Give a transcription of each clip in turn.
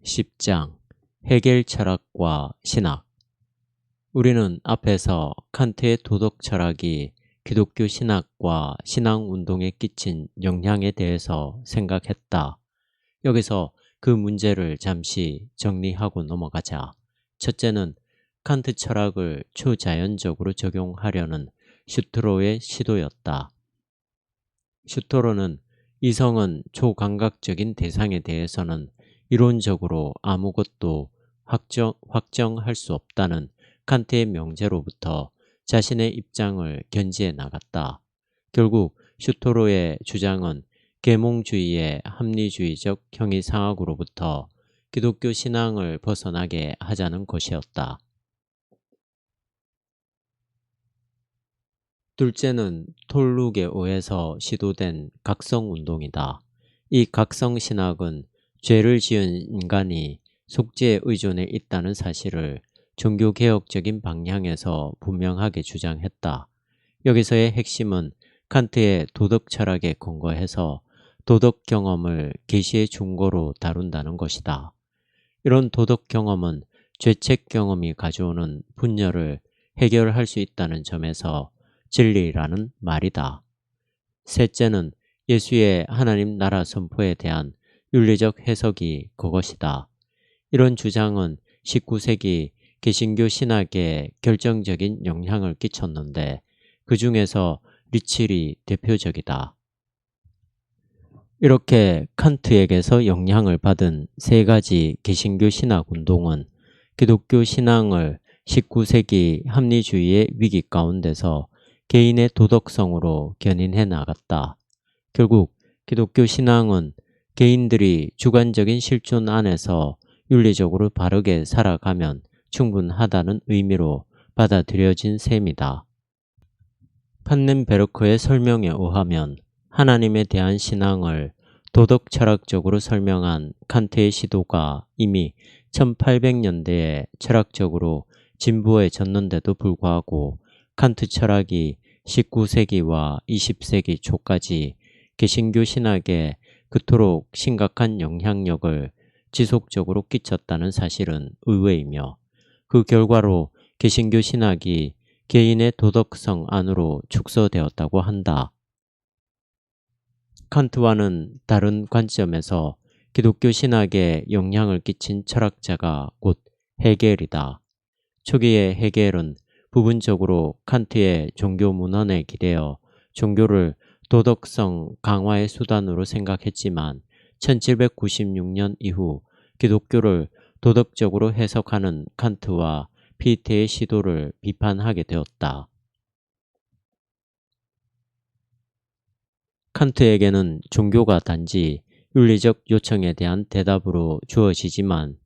10장 해겔 철학과 신학. 우리는 앞에서 칸트의 도덕 철학이 기독교 신학과 신앙운동에 끼친 영향에 대해서 생각했다. 여기서 그 문제를 잠시 정리하고 넘어가자. 첫째는 칸트 철학을 초자연적으로 적용하려는 슈트로의 시도였다. 슈트로는 이성은 초감각적인 대상에 대해서는 이론적으로 아무것도 확정할 수 없다는 칸트의 명제로부터 자신의 입장을 견지해 나갔다. 결국 슈토로의 주장은 계몽주의의 합리주의적 형이상학으로부터 기독교 신앙을 벗어나게 하자는 것이었다. 둘째는 톨룩에 의해서 시도된 각성운동이다. 이 각성신학은 죄를 지은 인간이 속죄에 의존해 있다는 사실을 종교개혁적인 방향에서 분명하게 주장했다. 여기서의 핵심은 칸트의 도덕철학에 근거해서 도덕 경험을 계시의 중거로 다룬다는 것이다. 이런 도덕 경험은 죄책 경험이 가져오는 분열을 해결할 수 있다는 점에서 진리라는 말이다. 셋째는 예수의 하나님 나라 선포에 대한 윤리적 해석이 그것이다. 이런 주장은 19세기 개신교 신학에 결정적인 영향을 끼쳤는데 그 중에서 리칠이 대표적이다. 이렇게 칸트에게서 영향을 받은 세 가지 개신교 신학 운동은 기독교 신앙을 19세기 합리주의의 위기 가운데서 개인의 도덕성으로 견인해 나갔다. 결국 기독교 신앙은 개인들이 주관적인 실존 안에서 윤리적으로 바르게 살아가면 충분하다는 의미로 받아들여진 셈이다. 판넨베르크의 설명에 의하면 하나님에 대한 신앙을 도덕 철학적으로 설명한 칸트의 시도가 이미 1800년대에 철학적으로 진보해졌는데도 불구하고 칸트 철학이 19세기와 20세기 초까지 개신교 신학에 그토록 심각한 영향력을 지속적으로 끼쳤다는 사실은 의외이며 그 결과로 개신교 신학이 개인의 도덕성 안으로 축소되었다고 한다. 칸트와는 다른 관점에서 기독교 신학에 영향을 끼친 철학자가 곧 헤겔이다. 초기의 헤겔은 부분적으로 칸트의 종교 문헌에 기대어 종교를 도덕성 강화의 수단으로 생각했지만 1796년 이후 기독교를 도덕적으로 해석하는 칸트와 피테의 시도를 비판하게 되었다. 칸트에게는 종교가 단지 윤리적 요청에 대한 대답으로 주어지지만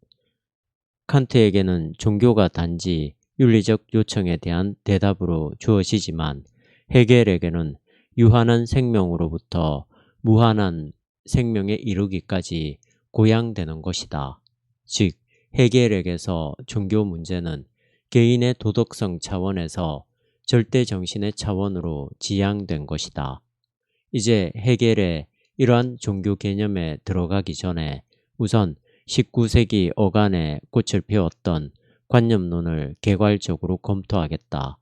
칸트에게는 종교가 단지 윤리적 요청에 대한 대답으로 주어지지만 헤겔에게는 유한한 생명으로부터 무한한 생명에 이르기까지 고양되는 것이다. 즉 헤겔에게서 종교 문제는 개인의 도덕성 차원에서 절대 정신의 차원으로 지향된 것이다. 이제 헤겔의 이러한 종교 개념에 들어가기 전에 우선 19세기 어간에 꽃을 피웠던 관념론을 개괄적으로 검토하겠다.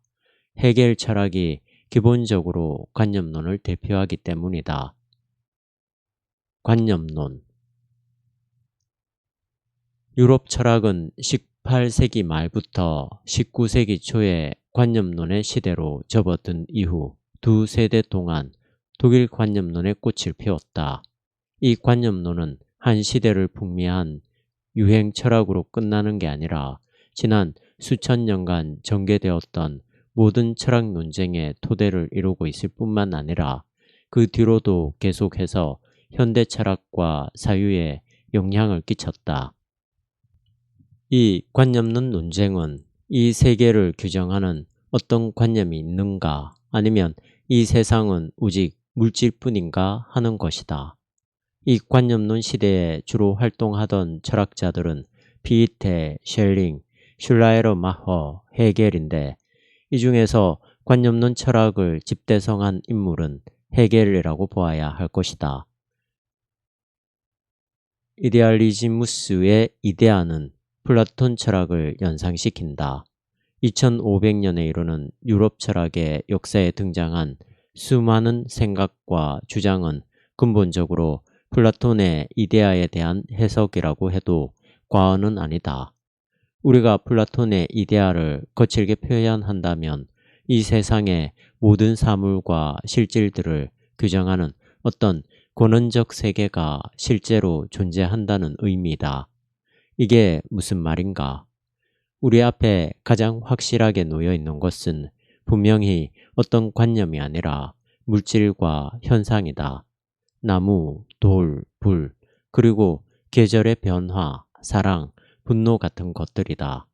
헤겔 철학이 기본적으로 관념론을 대표하기 때문이다. 관념론. 유럽 철학은 18세기 말부터 19세기 초에 관념론의 시대로 접어든 이후 두 세대 동안 독일 관념론의 꽃을 피웠다. 이 관념론은 한 시대를 풍미한 유행 철학으로 끝나는 게 아니라 지난 수천 년간 전개되었던 모든 철학 논쟁의 토대를 이루고 있을 뿐만 아니라 그 뒤로도 계속해서 현대 철학과 사유에 영향을 끼쳤다. 이 관념론 논쟁은 이 세계를 규정하는 어떤 관념이 있는가 아니면 이 세상은 오직 물질뿐인가 하는 것이다. 이 관념론 시대에 주로 활동하던 철학자들은 피테, 셸링, 슐라이러마허, 헤겔인데 이 중에서 관념론 철학을 집대성한 인물은 헤겔이라고 보아야 할 것이다. 이데알리지무스의 이데아는 플라톤 철학을 연상시킨다. 2500년에 이르는 유럽 철학의 역사에 등장한 수많은 생각과 주장은 근본적으로 플라톤의 이데아에 대한 해석이라고 해도 과언은 아니다. 우리가 플라톤의 이데아를 거칠게 표현한다면 이 세상의 모든 사물과 실질들을 규정하는 어떤 권원적 세계가 실제로 존재한다는 의미다. 이게 무슨 말인가? 우리 앞에 가장 확실하게 놓여 있는 것은 분명히 어떤 관념이 아니라 물질과 현상이다. 나무, 돌, 불, 그리고 계절의 변화, 사랑, 분노 같은 것들이다.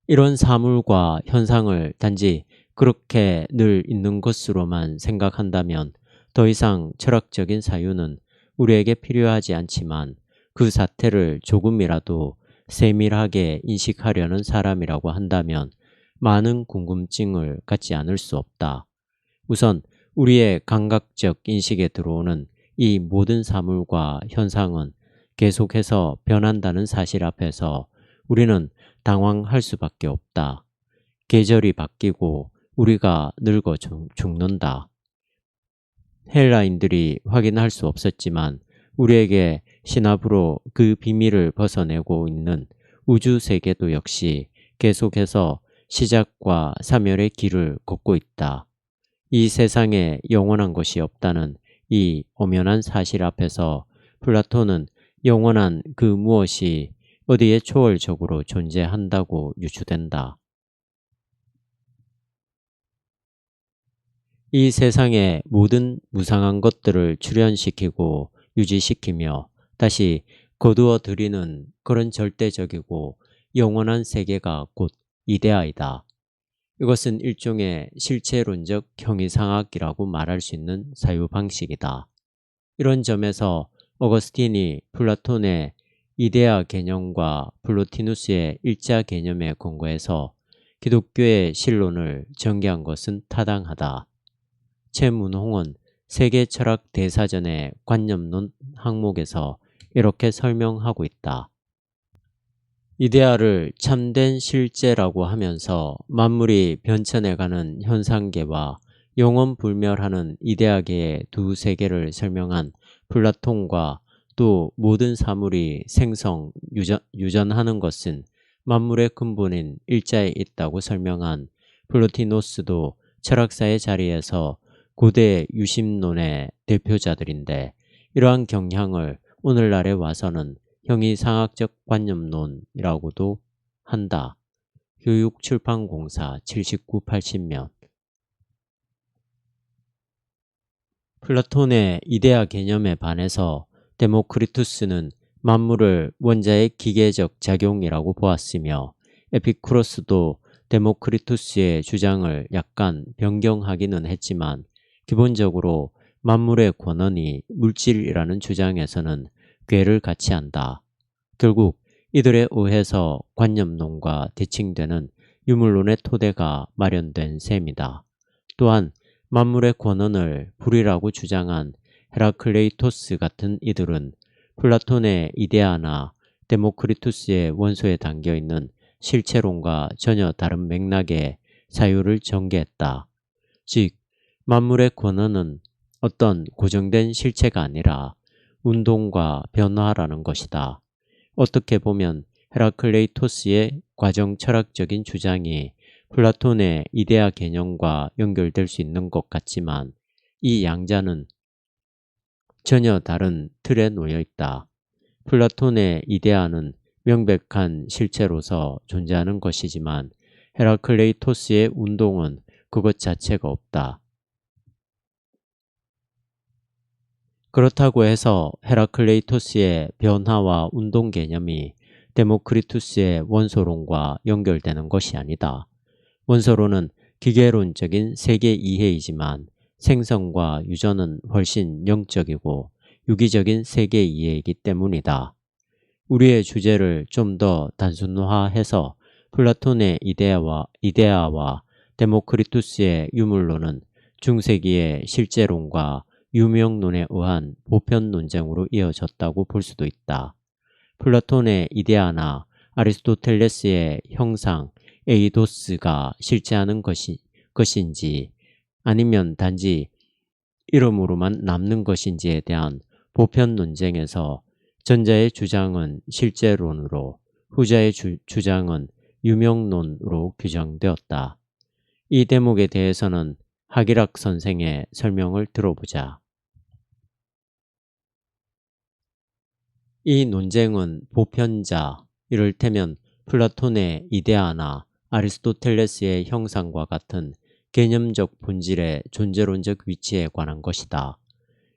이런 사물과 현상을 단지 그렇게 늘 있는 것으로만 생각한다면 더 이상 철학적인 사유는 우리에게 필요하지 않지만 그 사태를 조금이라도 세밀하게 인식하려는 사람이라고 한다면 많은 궁금증을 갖지 않을 수 없다. 우선 우리의 감각적 인식에 들어오는 이 모든 사물과 현상은 계속해서 변한다는 사실 앞에서 우리는 당황할 수밖에 없다. 계절이 바뀌고 우리가 늙어 죽는다. 헬라인들이 확인할 수 없었지만 우리에게 신압으로 그 비밀을 벗어내고 있는 우주 세계도 역시 계속해서 시작과 사멸의 길을 걷고 있다. 이 세상에 영원한 것이 없다는 이 엄연한 사실 앞에서 플라톤은 영원한 그 무엇이 어디에 초월적으로 존재한다고 유추된다. 이 세상의 모든 무상한 것들을 출현시키고 유지시키며 다시 거두어 들이는 그런 절대적이고 영원한 세계가 곧 이데아이다. 이것은 일종의 실체론적 형이상학이라고 말할 수 있는 사유방식이다. 이런 점에서 어거스틴이 플라톤의 이데아 개념과 플로티누스의 일자 개념에 근거해서 기독교의 신론을 전개한 것은 타당하다. 최문홍은 세계철학 대사전의 관념론 항목에서 이렇게 설명하고 있다. 이데아를 참된 실제라고 하면서 만물이 변천해가는 현상계와 영원불멸하는 이데아계의 두 세계를 설명한 플라톤과 또 모든 사물이 생성, 유전하는 것은 만물의 근본인 일자에 있다고 설명한 플로티노스도 철학사의 자리에서 고대 유심론의 대표자들인데 이러한 경향을 오늘날에 와서는 형이상학적 관념론이라고도 한다. 교육출판공사 79-80면. 플라톤의 이데아 개념에 반해서 데모크리투스는 만물을 원자의 기계적 작용이라고 보았으며 에피쿠로스도 데모크리투스의 주장을 약간 변경하기는 했지만 기본적으로 만물의 권원이 물질이라는 주장에서는 궤를 같이 한다. 결국 이들에 의해서 관념론과 대칭되는 유물론의 토대가 마련된 셈이다. 또한 만물의 권원을 불이라고 주장한 헤라클레이토스 같은 이들은 플라톤의 이데아나 데모크리투스의 원소에 담겨있는 실체론과 전혀 다른 맥락의 사유를 전개했다. 즉 만물의 권원은 어떤 고정된 실체가 아니라 운동과 변화라는 것이다. 어떻게 보면 헤라클레이토스의 과정 철학적인 주장이 플라톤의 이데아 개념과 연결될 수 있는 것 같지만 이 양자는 전혀 다른 틀에 놓여 있다. 플라톤의 이데아는 명백한 실체로서 존재하는 것이지만 헤라클레이토스의 운동은 그것 자체가 없다. 그렇다고 해서 헤라클레이토스의 변화와 운동 개념이 데모크리투스의 원소론과 연결되는 것이 아니다. 원소론은 기계론적인 세계 이해이지만 생성과 유전은 훨씬 영적이고 유기적인 세계 이해이기 때문이다. 우리의 주제를 좀 더 단순화해서 플라톤의 이데아와 데모크리투스의 유물론은 중세기의 실제론과 유명론에 의한 보편 논쟁으로 이어졌다고 볼 수도 있다. 플라톤의 이데아나 아리스토텔레스의 형상 에이도스가 실제하는 것인지 아니면 단지 이름으로만 남는 것인지에 대한 보편 논쟁에서 전자의 주장은 실제론으로 후자의 주장은 유명론으로 규정되었다. 이 대목에 대해서는 하기락 선생의 설명을 들어보자. 이 논쟁은 보편자, 이를테면 플라톤의 이데아나 아리스토텔레스의 형상과 같은 개념적 본질의 존재론적 위치에 관한 것이다.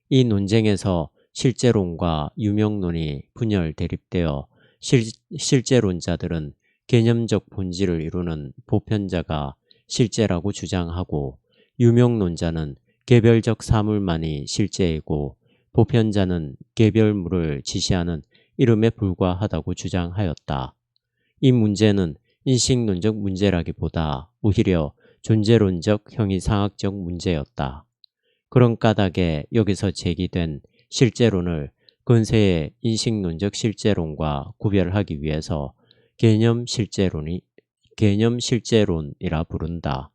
이 논쟁에서 실제론과 유명론이 분열 대립되어 실제론자들은 개념적 본질을 이루는 보편자가 실제라고 주장하고 유명론자는 개별적 사물만이 실제이고 보편자는 개별물을 지시하는 이름에 불과하다고 주장하였다. 이 문제는 인식론적 문제라기보다 오히려 존재론적 형이상학적 문제였다. 그런 까닭에 여기서 제기된 실제론을 근세의 인식론적 실제론과 구별하기 위해서 개념 실제론이라 부른다.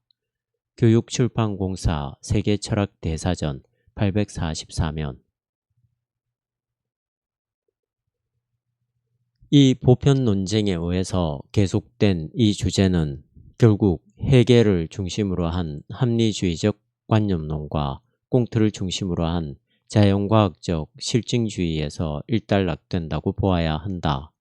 교육출판공사 세계철학대사전 844면. 이 보편 논쟁에 의해서 계속된 이 주제는 결국 해겔을 중심으로 한 합리주의적 관념론과 꽁트를 중심으로 한 자연과학적 실증주의에서 일단락된다고 보아야 한다.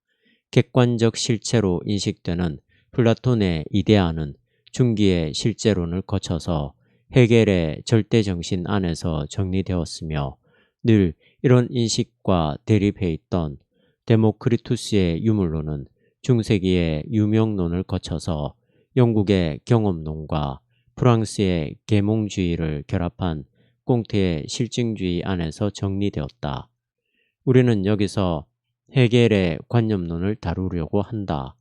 객관적 실체로 인식되는 플라톤의 이데아는 중기의 실제론을 거쳐서 해겔의 절대정신 안에서 정리되었으며 늘 이런 인식과 대립해 있던 데모크리투스의 유물론은 중세기의 유명론을 거쳐서 영국의 경험론과 프랑스의 계몽주의를 결합한 꽁트의 실증주의 안에서 정리되었다. 우리는 여기서 해겔의 관념론을 다루려고 한다.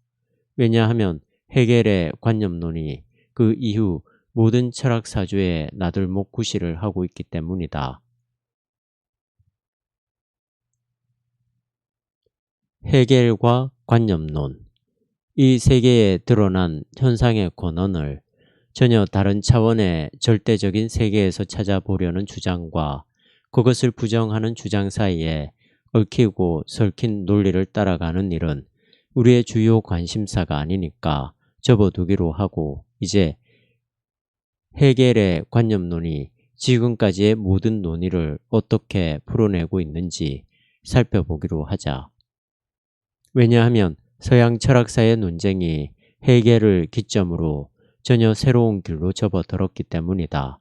왜냐하면 해겔의 관념론이 그 이후 모든 철학사주의 나들목 구실을 하고 있기 때문이다. 해겔과 관념론. 이 세계에 드러난 현상의 권원을 전혀 다른 차원의 절대적인 세계에서 찾아보려는 주장과 그것을 부정하는 주장 사이에 얽히고 설킨 논리를 따라가는 일은 우리의 주요 관심사가 아니니까 접어두기로 하고 이제 해겔의 관념론이 지금까지의 모든 논의를 어떻게 풀어내고 있는지 살펴보기로 하자. 왜냐하면 서양 철학사의 논쟁이 해겔을 기점으로 전혀 새로운 길로 접어들었기 때문이다.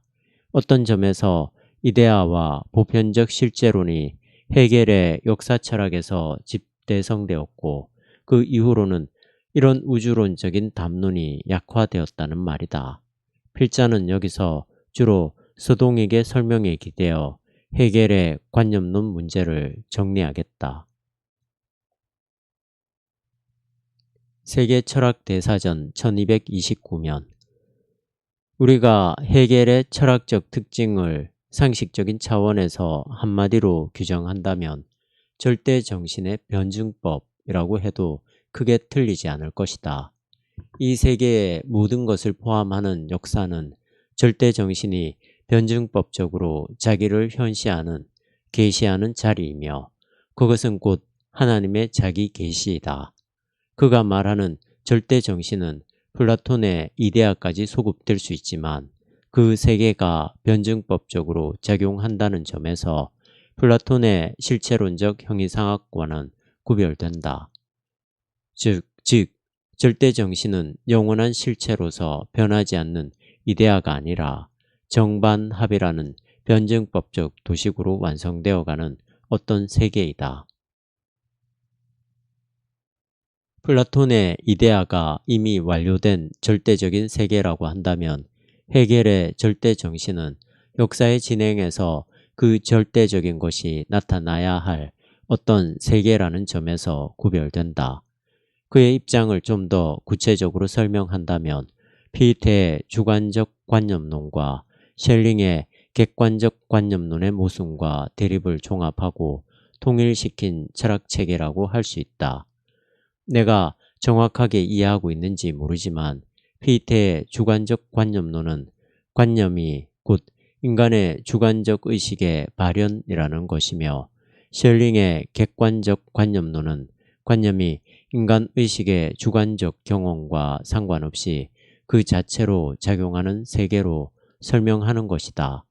어떤 점에서 이데아와 보편적 실제론이 해겔의 역사철학에서 집대성되었고 그 이후로는 이런 우주론적인 담론이 약화되었다는 말이다. 필자는 여기서 주로 서동익의 설명에 기대어 해겔의 관념론 문제를 정리하겠다. 세계철학대사전 1229면. 우리가 해겔의 철학적 특징을 상식적인 차원에서 한마디로 규정한다면 절대정신의 변증법이라고 해도 크게 틀리지 않을 것이다. 이 세계의 모든 것을 포함하는 역사는 절대정신이 변증법적으로 자기를 현시하는, 계시하는 자리이며 그것은 곧 하나님의 자기 계시이다. 그가 말하는 절대정신은 플라톤의 이데아까지 소급될 수 있지만 그 세계가 변증법적으로 작용한다는 점에서 플라톤의 실체론적 형이상학과는 구별된다. 즉 절대정신은 영원한 실체로서 변하지 않는 이데아가 아니라 정반합이라는 변증법적 도식으로 완성되어가는 어떤 세계이다. 플라톤의 이데아가 이미 완료된 절대적인 세계라고 한다면 해겔의 절대정신은 역사의 진행에서 그 절대적인 것이 나타나야 할 어떤 세계라는 점에서 구별된다. 그의 입장을 좀 더 구체적으로 설명한다면 피테의 주관적 관념론과 셸링의 객관적 관념론의 모순과 대립을 종합하고 통일시킨 철학체계라고 할 수 있다. 내가 정확하게 이해하고 있는지 모르지만 피테의 주관적 관념론은 관념이 곧 인간의 주관적 의식의 발현이라는 것이며, 셜링의 객관적 관념론은 관념이 인간 의식의 주관적 경험과 상관없이 그 자체로 작용하는 세계로 설명하는 것이다.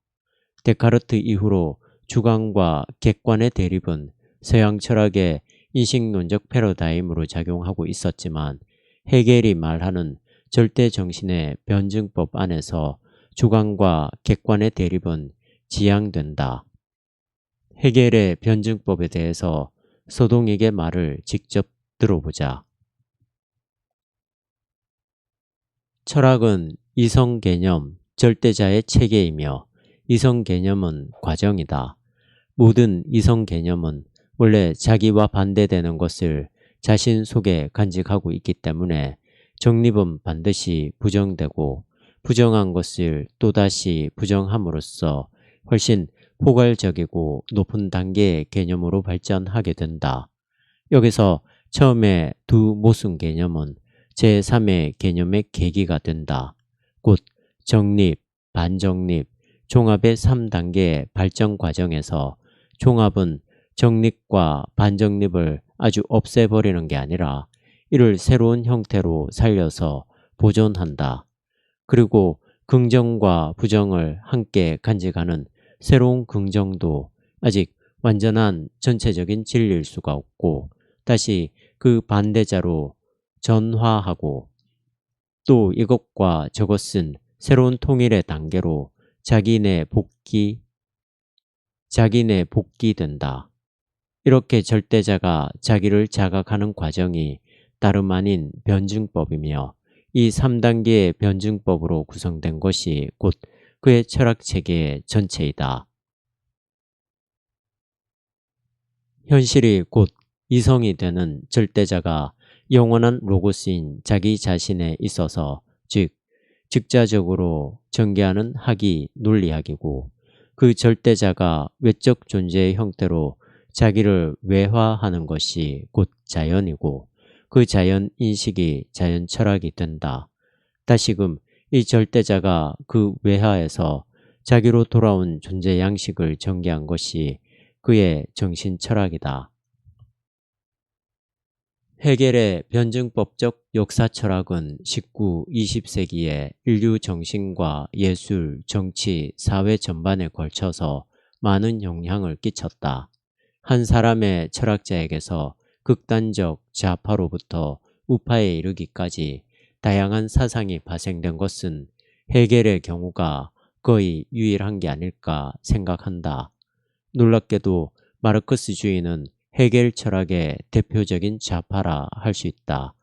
데카르트 이후로 주관과 객관의 대립은 서양 철학의 인식론적 패러다임으로 작용하고 있었지만, 헤겔이 말하는 절대정신의 변증법 안에서 주관과 객관의 대립은 지양된다. 헤겔의 변증법에 대해서 소동익의 말을 직접 들어보자. 철학은 이성개념, 절대자의 체계이며 이성개념은 과정이다. 모든 이성개념은 원래 자기와 반대되는 것을 자신 속에 간직하고 있기 때문에 정립은 반드시 부정되고, 부정한 것을 또다시 부정함으로써 훨씬 포괄적이고 높은 단계의 개념으로 발전하게 된다. 여기서 처음에 두 모순 개념은 제3의 개념의 계기가 된다. 곧 정립, 반정립, 종합의 3단계의 발전 과정에서 종합은 정립과 반정립을 아주 없애버리는 게 아니라 이를 새로운 형태로 살려서 보존한다. 그리고 긍정과 부정을 함께 간직하는 새로운 긍정도 아직 완전한 전체적인 진리일 수가 없고, 다시 그 반대자로 전화하고, 또 이것과 저것은 새로운 통일의 단계로 자기 내 복귀된다. 이렇게 절대자가 자기를 자각하는 과정이 다름 아닌 변증법이며, 이 3단계의 변증법으로 구성된 것이 곧 그의 철학체계의 전체이다. 현실이 곧 이성이 되는 절대자가 영원한 로고스인 자기 자신에 있어서, 즉 즉자적으로 전개하는 학이 논리학이고, 그 절대자가 외적 존재의 형태로 자기를 외화하는 것이 곧 자연이고, 그 자연 인식이 자연 철학이 된다. 다시금 이 절대자가 그 외화에서 자기로 돌아온 존재 양식을 전개한 것이 그의 정신 철학이다. 헤겔의 변증법적 역사 철학은 19, 20세기에 인류 정신과 예술, 정치, 사회 전반에 걸쳐서 많은 영향을 끼쳤다. 한 사람의 철학자에게서 극단적 좌파로부터 우파에 이르기까지 다양한 사상이 발생된 것은 헤겔의 경우가 거의 유일한 게 아닐까 생각한다. 놀랍게도 마르크스주의는 헤겔 철학의 대표적인 좌파라 할 수 있다.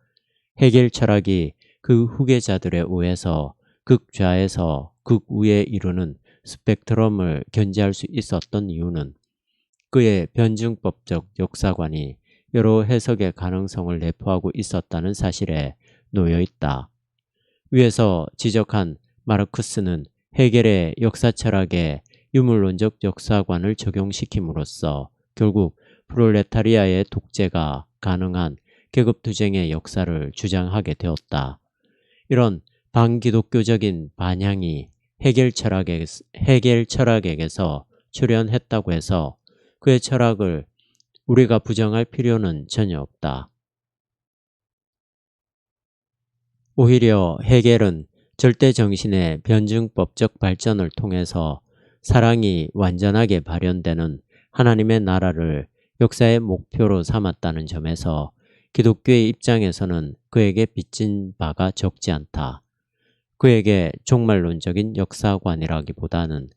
헤겔 철학이 그 후계자들에 의해서 극좌에서 극우에 이르는 스펙트럼을 견지할 수 있었던 이유는 그의 변증법적 역사관이 여러 해석의 가능성을 내포하고 있었다는 사실에 놓여 있다. 위에서 지적한 마르크스는 헤겔의 역사철학에 유물론적 역사관을 적용시킴으로써 결국 프롤레타리아의 독재가 가능한 계급투쟁의 역사를 주장하게 되었다. 이런 반기독교적인 반향이 헤겔 철학에게서 출현했다고 해서 그의 철학을 우리가 부정할 필요는 전혀 없다. 오히려 헤겔은 절대정신의 변증법적 발전을 통해서 사랑이 완전하게 발현되는 하나님의 나라를 역사의 목표로 삼았다는 점에서 기독교의 입장에서는 그에게 빚진 바가 적지 않다. 그에게 종말론적인 역사관이라기보다는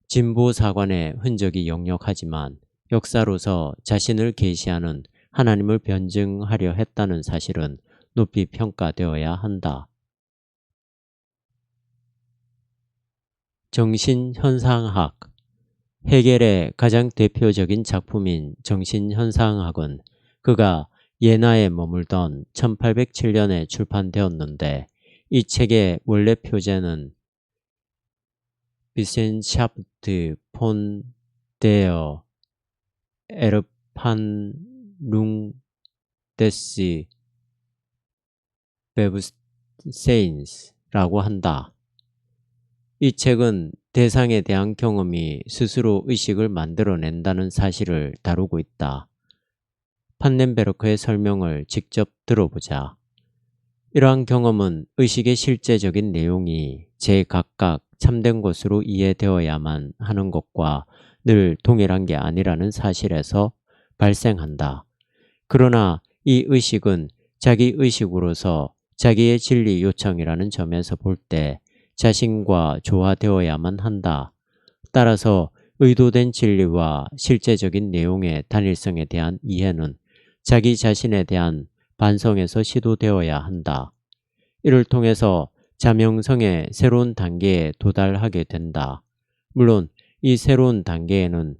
진보사관의 흔적이 역력하지만 역사로서 자신을 계시하는 하나님을 변증하려 했다는 사실은 높이 평가되어야 한다. 정신현상학. 헤겔의 가장 대표적인 작품인 정신현상학은 그가 예나에 머물던 1807년에 출판되었는데, 이 책의 원래 표제는 Wissenschaft von der Erfindung des Bewusstseins 라고 한다. 이 책은 대상에 대한 경험이 스스로 의식을 만들어낸다는 사실을 다루고 있다. 판넨베르크의 설명을 직접 들어보자. 이러한 경험은 의식의 실제적인 내용이 제각각 참된 것으로 이해되어야만 하는 것과 늘 동일한 게 아니라는 사실에서 발생한다. 그러나 이 의식은 자기 의식으로서 자기의 진리 요청이라는 점에서 볼 때 자신과 조화되어야만 한다. 따라서 의도된 진리와 실제적인 내용의 단일성에 대한 이해는 자기 자신에 대한 반성에서 시도되어야 한다. 이를 통해서 자명성의 새로운 단계에 도달하게 된다. 물론 이 새로운 단계에는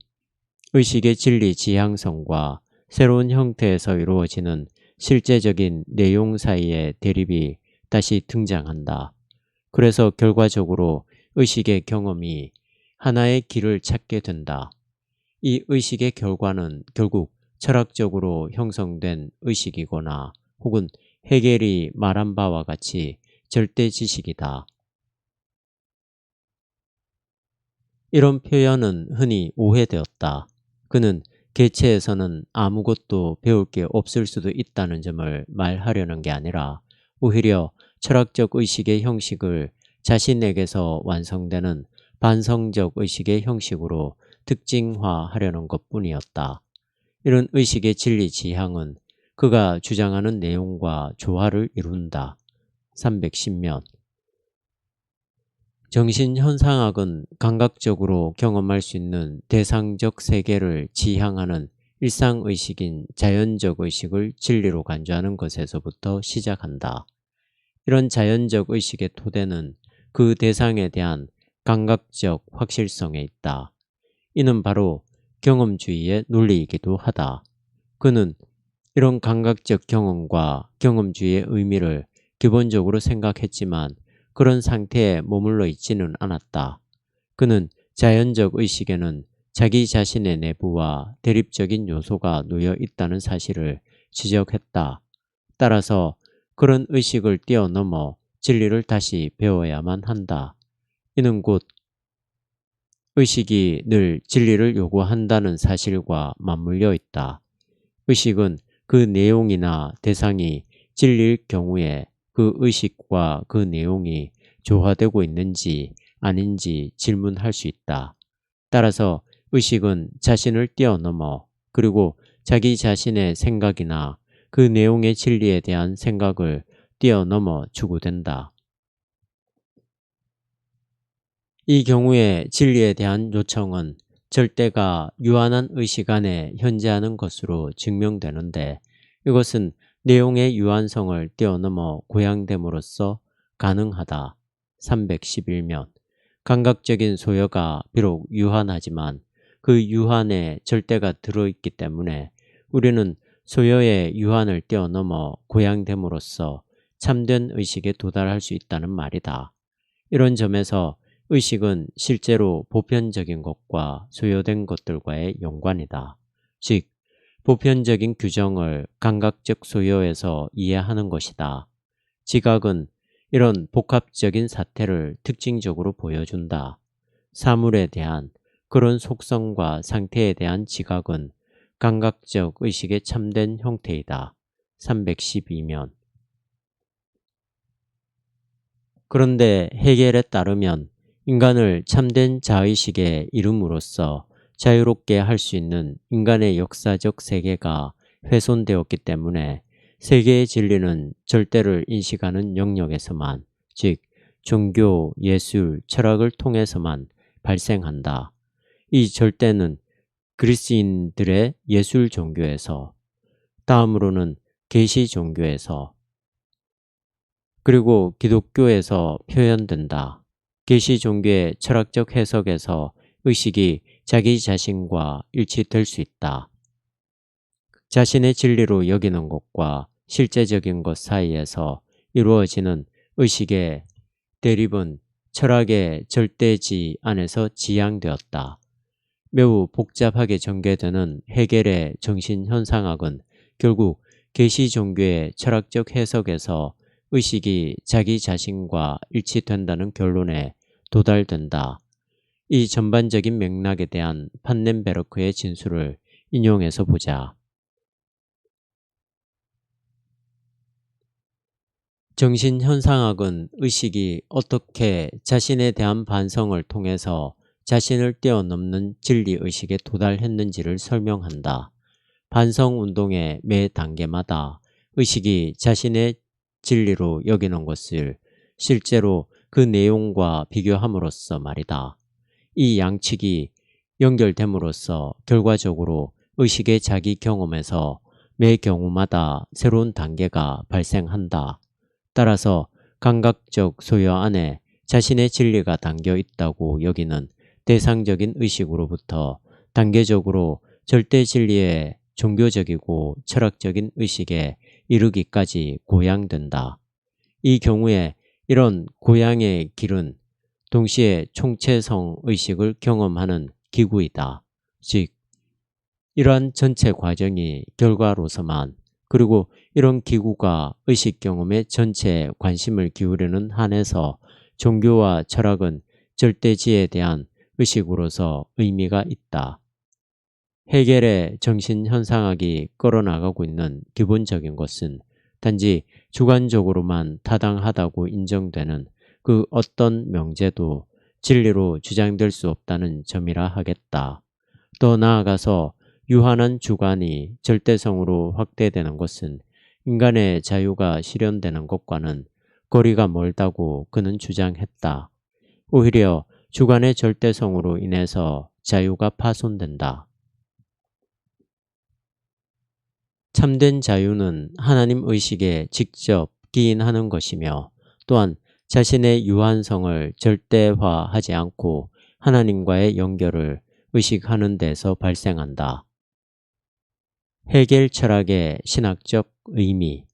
의식의 진리 지향성과 새로운 형태에서 이루어지는 실제적인 내용 사이의 대립이 다시 등장한다. 그래서 결과적으로 의식의 경험이 하나의 길을 찾게 된다. 이 의식의 결과는 결국 철학적으로 형성된 의식이거나 혹은 헤겔이 말한 바와 같이 절대 지식이다. 이런 표현은 흔히 오해되었다. 그는 개체에서는 아무것도 배울 게 없을 수도 있다는 점을 말하려는 게 아니라 오히려 철학적 의식의 형식을 자신에게서 완성되는 반성적 의식의 형식으로 특징화하려는 것뿐이었다. 이런 의식의 진리 지향은 그가 주장하는 내용과 조화를 이룬다. 310면 정신현상학은 감각적으로 경험할 수 있는 대상적 세계를 지향하는 일상의식인 자연적 의식을 진리로 간주하는 것에서부터 시작한다. 이런 자연적 의식의 토대는 그 대상에 대한 감각적 확실성에 있다. 이는 바로 경험주의의 논리이기도 하다. 그는 이런 감각적 경험과 경험주의의 의미를 기본적으로 생각했지만 그런 상태에 머물러 있지는 않았다. 그는 자연적 의식에는 자기 자신의 내부와 대립적인 요소가 놓여 있다는 사실을 지적했다. 따라서 그런 의식을 뛰어넘어 진리를 다시 배워야만 한다. 이는 곧 의식이 늘 진리를 요구한다는 사실과 맞물려 있다. 의식은 그 내용이나 대상이 진리일 경우에 그 의식과 그 내용이 조화되고 있는지 아닌지 질문할 수 있다. 따라서 의식은 자신을 뛰어넘어 그리고 자기 자신의 생각이나 그 내용의 진리에 대한 생각을 뛰어넘어 추구된다. 이 경우에 진리에 대한 요청은 절대가 유한한 의식 안에 현재하는 것으로 증명되는데 이것은 내용의 유한성을 뛰어넘어 고양됨으로써 가능하다. 311면 감각적인 소여가 비록 유한하지만 그 유한에 절대가 들어있기 때문에 우리는 소여의 유한을 뛰어넘어 고양됨으로써 참된 의식에 도달할 수 있다는 말이다. 이런 점에서 의식은 실제로 보편적인 것과 소요된 것들과의 연관이다. 즉, 보편적인 규정을 감각적 소요에서 이해하는 것이다. 지각은 이런 복합적인 사태를 특징적으로 보여준다. 사물에 대한 그런 속성과 상태에 대한 지각은 감각적 의식의 참된 형태이다. 312면 그런데 헤겔에 따르면 인간을 참된 자의식에 이름으로써 자유롭게 할 수 있는 인간의 역사적 세계가 훼손되었기 때문에 세계의 진리는 절대를 인식하는 영역에서만, 즉 종교, 예술, 철학을 통해서만 발생한다. 이 절대는 그리스인들의 예술 종교에서, 다음으로는 계시 종교에서, 그리고 기독교에서 표현된다. 계시 종교의 철학적 해석에서 의식이 자기 자신과 일치될 수 있다. 자신의 진리로 여기는 것과 실제적인 것 사이에서 이루어지는 의식의 대립은 철학의 절대지 안에서 지향되었다. 매우 복잡하게 전개되는 헤겔의 정신현상학은 결국 계시 종교의 철학적 해석에서 의식이 자기 자신과 일치된다는 결론에 도달된다. 이 전반적인 맥락에 대한 판넨베르크의 진술을 인용해서 보자. 정신현상학은 의식이 어떻게 자신에 대한 반성을 통해서 자신을 뛰어넘는 진리의식에 도달했는지를 설명한다. 반성운동의 매 단계마다 의식이 자신의 진리로 여기는 것을 실제로 그 내용과 비교함으로써 말이다. 이 양측이 연결됨으로써 결과적으로 의식의 자기 경험에서 매 경우마다 새로운 단계가 발생한다. 따라서 감각적 소유 안에 자신의 진리가 담겨 있다고 여기는 대상적인 의식으로부터 단계적으로 절대 진리의 종교적이고 철학적인 의식에 이르기까지 고양된다. 이 경우에 이런 고양의 길은 동시에 총체성 의식을 경험하는 기구이다. 즉, 이러한 전체 과정이 결과로서만 그리고 이런 기구가 의식 경험의 전체에 관심을 기울이는 한에서 종교와 철학은 절대지에 대한 의식으로서 의미가 있다. 헤겔의 정신현상학이 끌어나가고 있는 기본적인 것은 단지 주관적으로만 타당하다고 인정되는 그 어떤 명제도 진리로 주장될 수 없다는 점이라 하겠다. 더 나아가서 유한한 주관이 절대성으로 확대되는 것은 인간의 자유가 실현되는 것과는 거리가 멀다고 그는 주장했다. 오히려 주관의 절대성으로 인해서 자유가 파손된다. 참된 자유는 하나님 의식에 직접 기인하는 것이며 또한 자신의 유한성을 절대화하지 않고 하나님과의 연결을 의식하는 데서 발생한다. 헤겔 철학의 신학적 의미.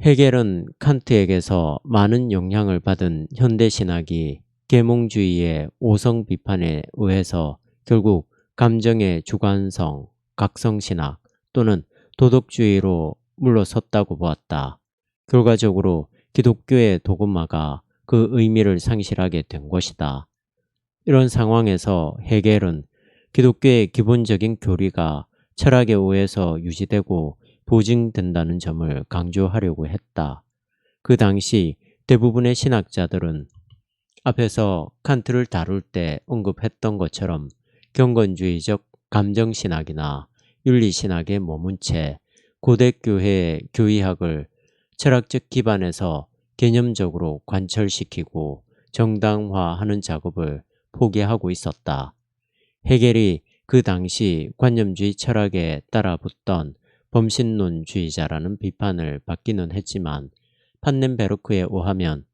헤겔은 칸트에게서 많은 영향을 받은 현대신학이 계몽주의의 오성 비판에 의해서 결국 감정의 주관성, 각성신학 또는 도덕주의로 물러섰다고 보았다. 결과적으로 기독교의 도그마가 그 의미를 상실하게 된 것이다. 이런 상황에서 헤겔은 기독교의 기본적인 교리가 철학에 의해서 유지되고 보증된다는 점을 강조하려고 했다. 그 당시 대부분의 신학자들은 앞에서 칸트를 다룰 때 언급했던 것처럼 경건주의적 감정신학이나 윤리신학에 머문 채 고대교회의 교의학을 철학적 기반에서 개념적으로 관철시키고 정당화하는 작업을 포기하고 있었다. 헤겔이 그 당시 관념주의 철학에 따라붙던 범신론주의자라는 비판을 받기는 했지만 판넨베르크에 의하면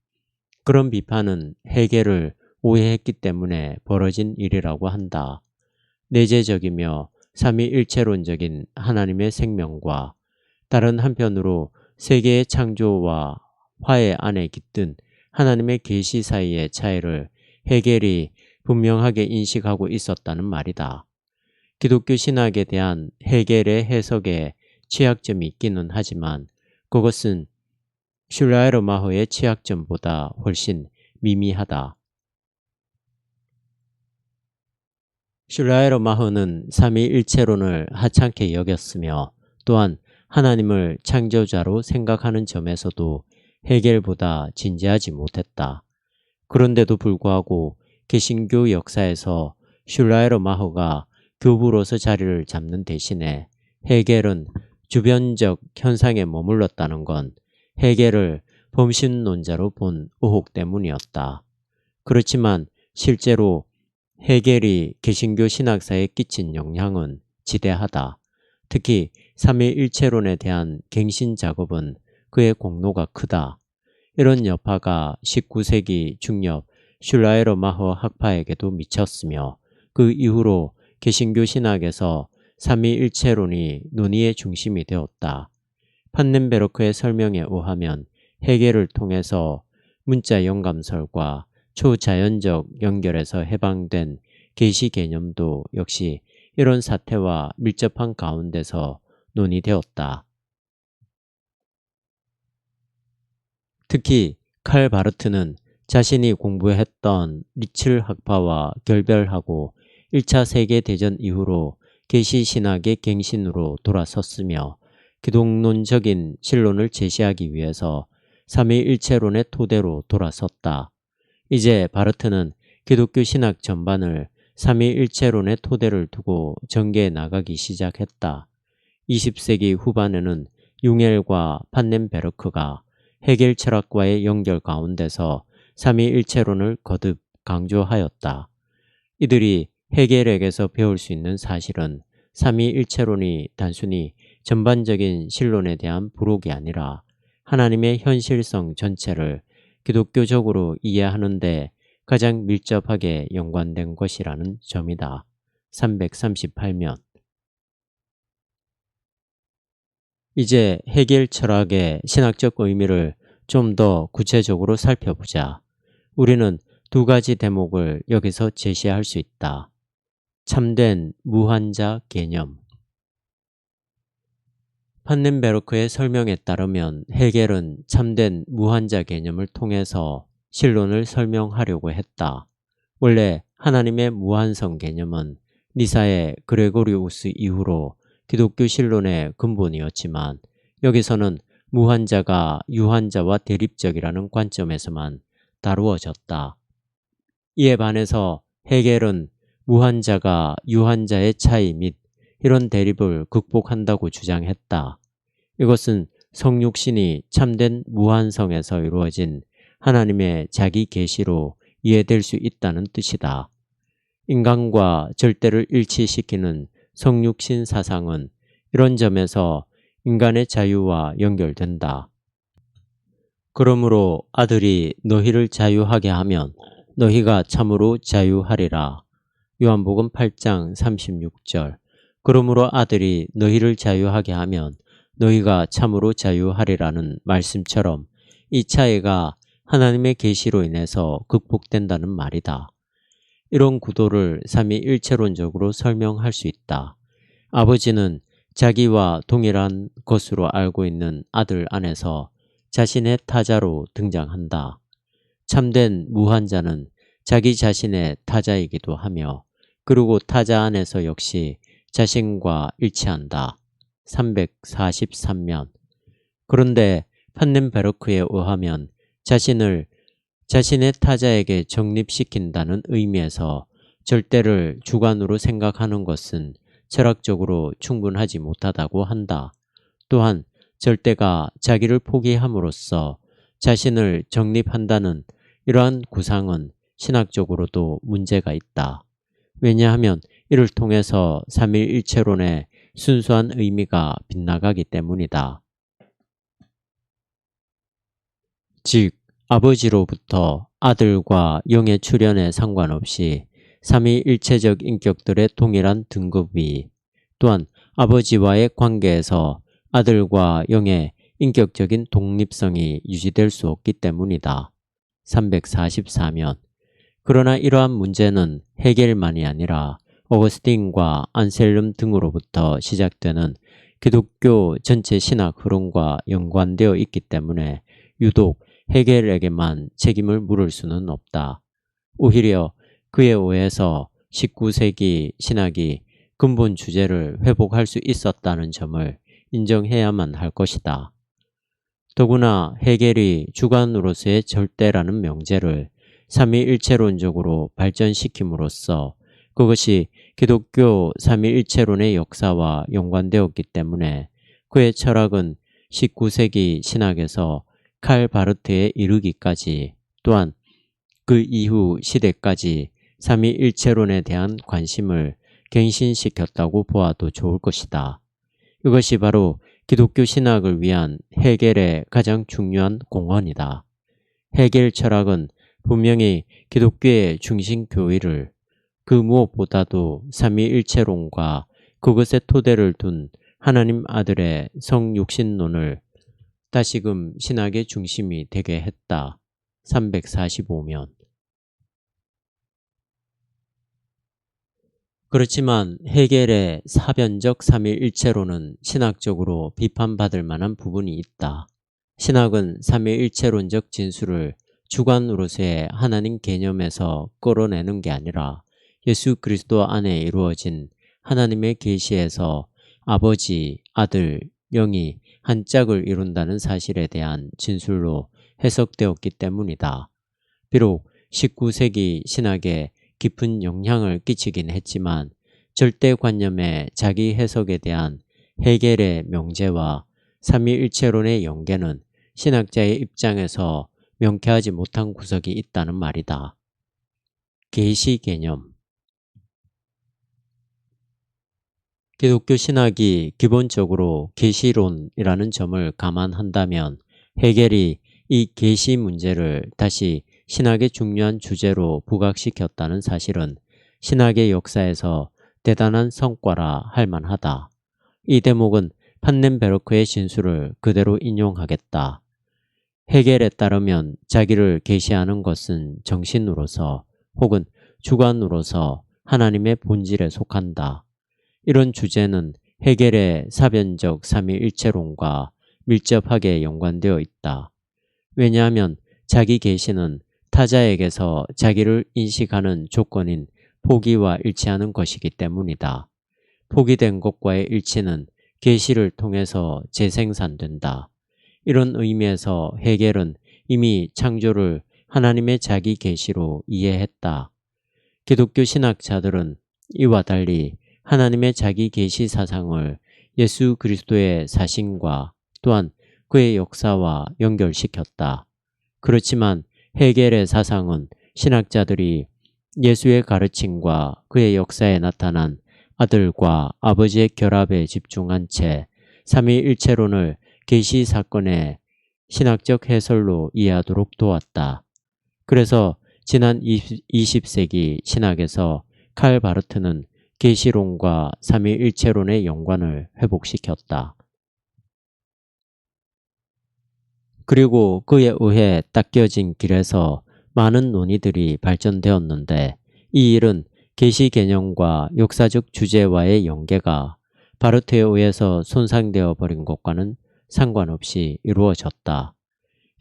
그런 비판은 헤겔을 오해했기 때문에 벌어진 일이라고 한다. 내재적이며 삼위일체론적인 하나님의 생명과 다른 한편으로 세계의 창조와 화해 안에 깃든 하나님의 계시 사이의 차이를 헤겔이 분명하게 인식하고 있었다는 말이다. 기독교 신학에 대한 헤겔의 해석에 취약점이 있기는 하지만 그것은 슐라이르마허의 취약점보다 훨씬 미미하다. 슐라이르마허는 삼위일체론을 하찮게 여겼으며 또한 하나님을 창조자로 생각하는 점에서도 헤겔보다 진지하지 못했다. 그런데도 불구하고 개신교 역사에서 슐라이르마허가 교부로서 자리를 잡는 대신에 헤겔은 주변적 현상에 머물렀다는 건 헤겔을 범신론자로 본 의혹 때문이었다. 그렇지만 실제로 헤겔이 개신교 신학사에 끼친 영향은 지대하다. 특히 삼위일체론에 대한 갱신 작업은 그의 공로가 크다. 이런 여파가 19세기 중엽 슐라이르마허 학파에게도 미쳤으며 그 이후로 개신교 신학에서 삼위일체론이 논의의 중심이 되었다. 판넨베르크의 설명에 의하면 헤겔을 통해서 문자 영감설과 초자연적 연결에서 해방된 계시 개념도 역시 이런 사태와 밀접한 가운데서 논의되었다. 특히 칼 바르트는 자신이 공부했던 리츠 학파와 결별하고 1차 세계대전 이후로 계시신학의 갱신으로 돌아섰으며 기독론적인 신론을 제시하기 위해서 삼위일체론의 토대로 돌아섰다. 이제 바르트는 기독교 신학 전반을 삼위일체론의 토대를 두고 전개해 나가기 시작했다. 20세기 후반에는 융엘과 판넨베르크가 헤겔 철학과의 연결 가운데서 삼위일체론을 거듭 강조하였다. 이들이 헤겔에게서 배울 수 있는 사실은 삼위일체론이 단순히 전반적인 신론에 대한 부록이 아니라 하나님의 현실성 전체를 기독교적으로 이해하는 데 가장 밀접하게 연관된 것이라는 점이다. 338면 이제 헤겔 철학의 신학적 의미를 좀 더 구체적으로 살펴보자. 우리는 두 가지 대목을 여기서 제시할 수 있다. 참된 무한자 개념. 판넨베르크의 설명에 따르면 헤겔은 참된 무한자 개념을 통해서 신론을 설명하려고 했다. 원래 하나님의 무한성 개념은 니사의 그레고리우스 이후로 기독교 신론의 근본이었지만 여기서는 무한자가 유한자와 대립적이라는 관점에서만 다루어졌다. 이에 반해서 헤겔은 무한자가 유한자의 차이 및 이런 대립을 극복한다고 주장했다. 이것은 성육신이 참된 무한성에서 이루어진 하나님의 자기 계시로 이해될 수 있다는 뜻이다. 인간과 절대를 일치시키는 성육신 사상은 이런 점에서 인간의 자유와 연결된다. 그러므로 아들이 너희를 자유하게 하면 너희가 참으로 자유하리라. 요한복음 8장 36절. 그러므로 아들이 너희를 자유하게 하면 너희가 참으로 자유하리라는 말씀처럼 이 차이가 하나님의 계시로 인해서 극복된다는 말이다. 이런 구도를 삼위일체론적으로 설명할 수 있다. 아버지는 자기와 동일한 것으로 알고 있는 아들 안에서 자신의 타자로 등장한다. 참된 무한자는 자기 자신의 타자이기도 하며 그리고 타자 안에서 역시 자신과 일치한다. 343면. 그런데 판넨베르크에 의하면 자신을 자신의 타자에게 정립시킨다는 의미에서 절대를 주관으로 생각하는 것은 철학적으로 충분하지 못하다고 한다. 또한 절대가 자기를 포기함으로써 자신을 정립한다는 이러한 구상은 신학적으로도 문제가 있다. 왜냐하면 이를 통해서 삼위일체론의 순수한 의미가 빗나가기 때문이다. 즉 아버지로부터 아들과 영의 출현에 상관없이 삼위일체적 인격들의 동일한 등급이 또한 아버지와의 관계에서 아들과 영의 인격적인 독립성이 유지될 수 없기 때문이다. 344면. 그러나 이러한 문제는 헤겔만이 아니라 어거스틴과 안셀름 등으로부터 시작되는 기독교 전체 신학 흐름과 연관되어 있기 때문에 유독 헤겔에게만 책임을 물을 수는 없다. 오히려 그에 의해서 19세기 신학이 근본 주제를 회복할 수 있었다는 점을 인정해야만 할 것이다. 더구나 헤겔이 주관으로서의 절대라는 명제를 삼위일체론적으로 발전시킴으로써 그것이 기독교 삼위일체론의 역사와 연관되었기 때문에 그의 철학은 19세기 신학에서 칼 바르트에 이르기까지 또한 그 이후 시대까지 삼위일체론에 대한 관심을 갱신시켰다고 보아도 좋을 것이다. 이것이 바로 기독교 신학을 위한 헤겔의 가장 중요한 공헌이다. 헤겔 철학은 분명히 기독교의 중심 교리를 그 무엇보다도 삼위일체론과 그것의 토대를 둔 하나님 아들의 성육신론을 다시금 신학의 중심이 되게 했다. 345면. 그렇지만 헤겔의 사변적 삼위일체론은 신학적으로 비판받을 만한 부분이 있다. 신학은 삼위일체론적 진술을 주관으로서의 하나님 개념에서 끌어내는 게 아니라 예수 그리스도 안에 이루어진 하나님의 계시에서 아버지, 아들, 영이 한 짝을 이룬다는 사실에 대한 진술로 해석되었기 때문이다. 비록 19세기 신학에 깊은 영향을 끼치긴 했지만 절대관념의 자기 해석에 대한 헤겔의 명제와 삼위일체론의 연계는 신학자의 입장에서 명쾌하지 못한 구석이 있다는 말이다. 계시 개념. 기독교 신학이 기본적으로 계시론이라는 점을 감안한다면 헤겔이 이 계시 문제를 다시 신학의 중요한 주제로 부각시켰다는 사실은 신학의 역사에서 대단한 성과라 할 만하다. 이 대목은 판넨베르크의 진술을 그대로 인용하겠다. 헤겔에 따르면 자기를 계시하는 것은 정신으로서 혹은 주관으로서 하나님의 본질에 속한다. 이런 주제는 헤겔의 사변적 삼위일체론과 밀접하게 연관되어 있다. 왜냐하면 자기 계시는 타자에게서 자기를 인식하는 조건인 포기와 일치하는 것이기 때문이다. 포기된 것과의 일치는 계시를 통해서 재생산된다. 이런 의미에서 헤겔은 이미 창조를 하나님의 자기 계시로 이해했다. 기독교 신학자들은 이와 달리 하나님의 자기 계시 사상을 예수 그리스도의 사신과 또한 그의 역사와 연결시켰다. 그렇지만 헤겔의 사상은 신학자들이 예수의 가르침과 그의 역사에 나타난 아들과 아버지의 결합에 집중한 채 삼위일체론을 계시 사건의 신학적 해설로 이해하도록 도왔다. 그래서 지난 20세기 신학에서 칼 바르트는 계시론과 삼위일체론의 연관을 회복시켰다. 그리고 그에 의해 닦여진 길에서 많은 논의들이 발전되었는데 이 일은 계시 개념과 역사적 주제와의 연계가 바르트에 의해서 손상되어 버린 것과는 상관없이 이루어졌다.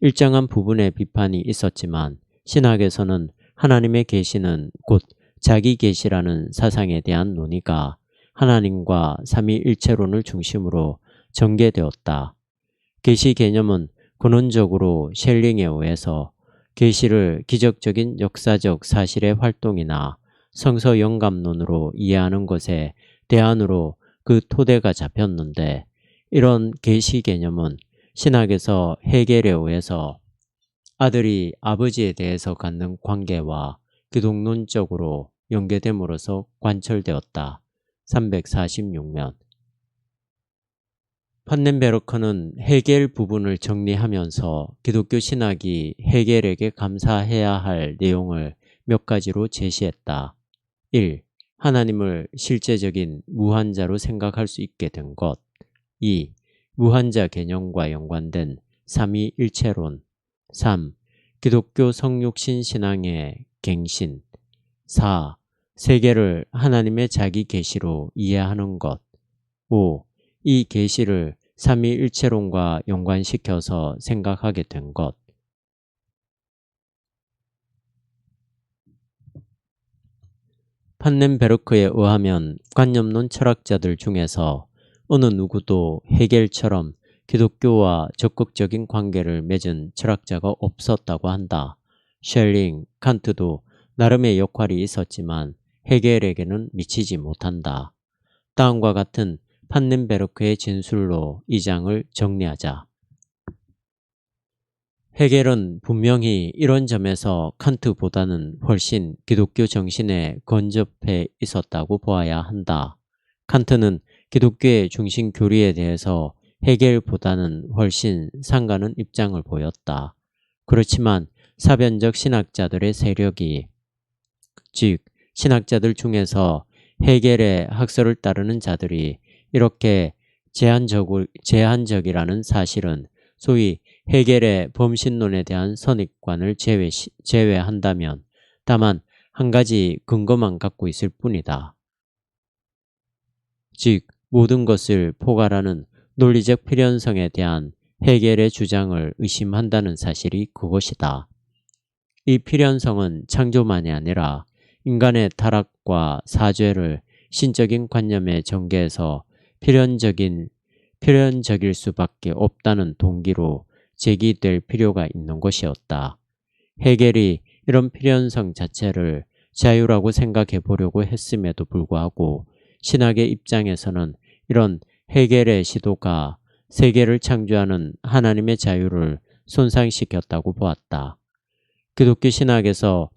일정한 부분의 비판이 있었지만 신학에서는 하나님의 계시는 곧 자기 계시라는 사상에 대한 논의가 하나님과 삼위일체론을 중심으로 전개되었다. 계시 개념은 근원적으로 셸링에 의해서 계시를 기적적인 역사적 사실의 활동이나 성서 영감론으로 이해하는 것에 대안으로 그 토대가 잡혔는데 이런 계시 개념은 신학에서 헤겔에 의해서 아들이 아버지에 대해서 갖는 관계와 기독론적으로 연계됨으로써 관철되었다. 346면. 판넨베르크는 헤겔 부분을 정리하면서 기독교 신학이 헤겔에게 감사해야 할 내용을 몇 가지로 제시했다. 1. 하나님을 실제적인 무한자로 생각할 수 있게 된 것. 2. 무한자 개념과 연관된 삼위일체론. 3. 기독교 성육신 신앙의 갱신. 4. 세계를 하나님의 자기 계시로 이해하는 것. 5. 이 계시를 삼위일체론과 연관시켜서 생각하게 된 것. 판넨베르크에 의하면 관념론 철학자들 중에서 어느 누구도 헤겔처럼 기독교와 적극적인 관계를 맺은 철학자가 없었다고 한다. 셸링, 칸트도 나름의 역할이 있었지만 헤겔에게는 미치지 못한다. 다음과 같은 판넨베르크의 진술로 이 장을 정리하자. 헤겔은 분명히 이런 점에서 칸트보다는 훨씬 기독교 정신에 근접해 있었다고 보아야 한다. 칸트는 기독교의 중심 교리에 대해서 헤겔보다는 훨씬 상가는 입장을 보였다. 그렇지만 사변적 신학자들의 세력이, 즉 신학자들 중에서 헤겔의 학설을 따르는 자들이 이렇게 제한적이라는 사실은 소위 헤겔의 범신론에 대한 선입관을 제외한다면 다만 한 가지 근거만 갖고 있을 뿐이다. 즉 모든 것을 포괄하는 논리적 필연성에 대한 헤겔의 주장을 의심한다는 사실이 그것이다. 이 필연성은 창조만이 아니라 인간의 타락과 사죄를 신적인 관념의 전개에서 필연적일 수밖에 없다는 동기로 제기될 필요가 있는 것이었다. 헤겔이 이런 필연성 자체를 자유라고 생각해 보려고 했음에도 불구하고 신학의 입장에서는 이런 헤겔의 시도가 세계를 창조하는 하나님의 자유를 손상시켰다고 보았다. 기독교 신학에서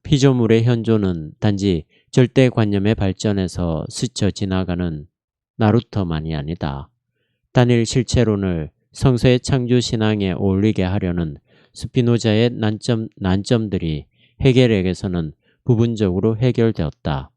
피조물의 현존은 단지 절대관념의 발전에서 스쳐 지나가는 나루터만이 아니다. 단일 실체론을 성서의 창조신앙에 어울리게 하려는 스피노자의 난점들이 헤겔에게서는 부분적으로 해결되었다.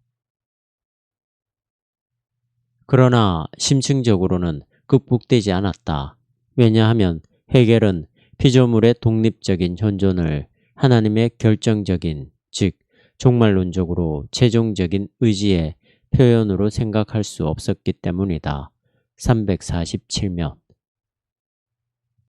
그러나 심층적으로는 극복되지 않았다. 왜냐하면 헤겔은 피조물의 독립적인 현존을 하나님의 결정적인, 즉 종말론적으로 최종적인 의지의 표현으로 생각할 수 없었기 때문이다. 347면